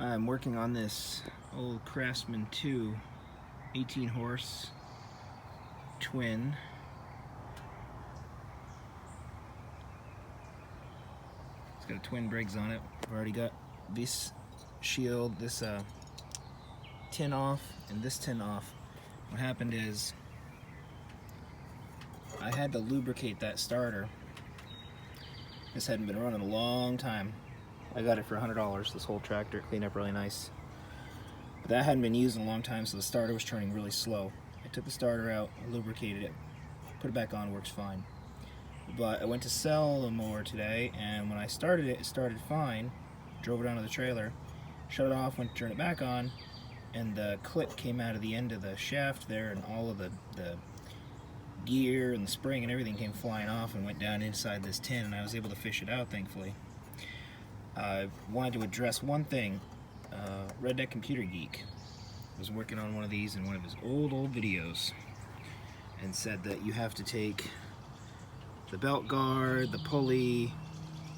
I'm working on this old Craftsman 2 18 horse twin. It's got a twin Briggs on it. I've already got this shield, this tin off, and this tin off. What happened is I had to lubricate that starter. This hadn't been running a long time. I got it for $100, this whole tractor. It cleaned up really nice. But that hadn't been used in a long time, so the starter was turning really slow. I took the starter out, lubricated it, put it back on, works fine. But I went to sell the mower today, and when I started it, it started fine. Drove it down to the trailer, shut it off, went to turn it back on, and the clip came out of the end of the shaft there, and all of the gear and the spring and everything came flying off and went down inside this tin, and I was able to fish it out, thankfully. I wanted to address one thing. Redneck Computer Geek was working on one of these in one of his old videos and said that you have to take the belt guard, the pulley,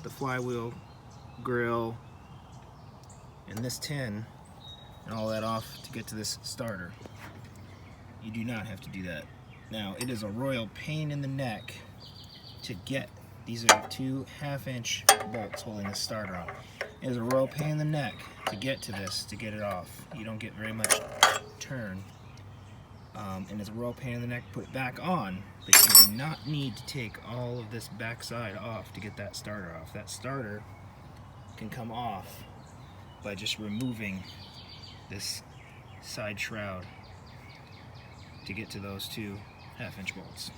the flywheel grill, and this tin and all that off to get to this starter. You do not have to do that. Now, it is a royal pain in the neck to get. These are 2 1/2-inch bolts holding the starter on. It is a royal pain in the neck to get to this, to get it off. You don't get very much turn. And it's a royal pain in the neck to put it back on, but you do not need to take all of this backside off to get that starter off. That starter can come off by just removing this side shroud to get to those 2 1/2-inch bolts.